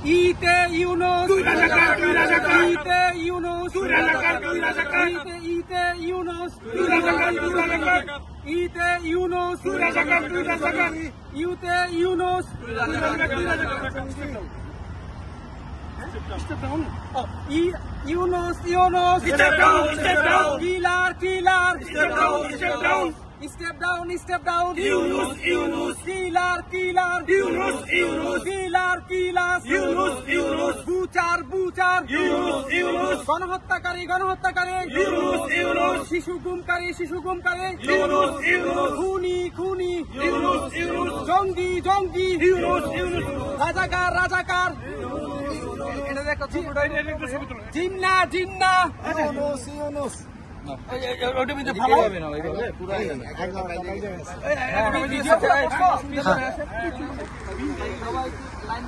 ইতে ইউনুস তুই রাজাকার তুই রাজাকার ইতে ইউনুস তুই রাজাকার তুই রাজাকার ইতে ইউনুস তুই রাজাকার তুই রাজাকার ইতে ইউনুস তুই রাজাকার তুই রাজাকার ইউতে ইউনুস তুই রাজাকার তুই রাজাকার Yunus Yunus Step down, step down. কিলার কিলার Step down, step down. Step down step down Yunus, Yunus. কিলার কিলার Yunus, Yunus. কিলার কিলার Yunus, Yunus. Butcher Butcher Yunus, Yunus. গণহত্যাকারী গণহত্যাকারী Yunus, Yunus. শিশু গুমকারী Yunus, Yunus. খুনি খুনি Yunus, Yunus. জঙ্গি জঙ্গি Yunus, Yunus. রাজাকার রাজাকার জিন্না জিন্না ওটা মধ্যে ভালো হবে না লাইন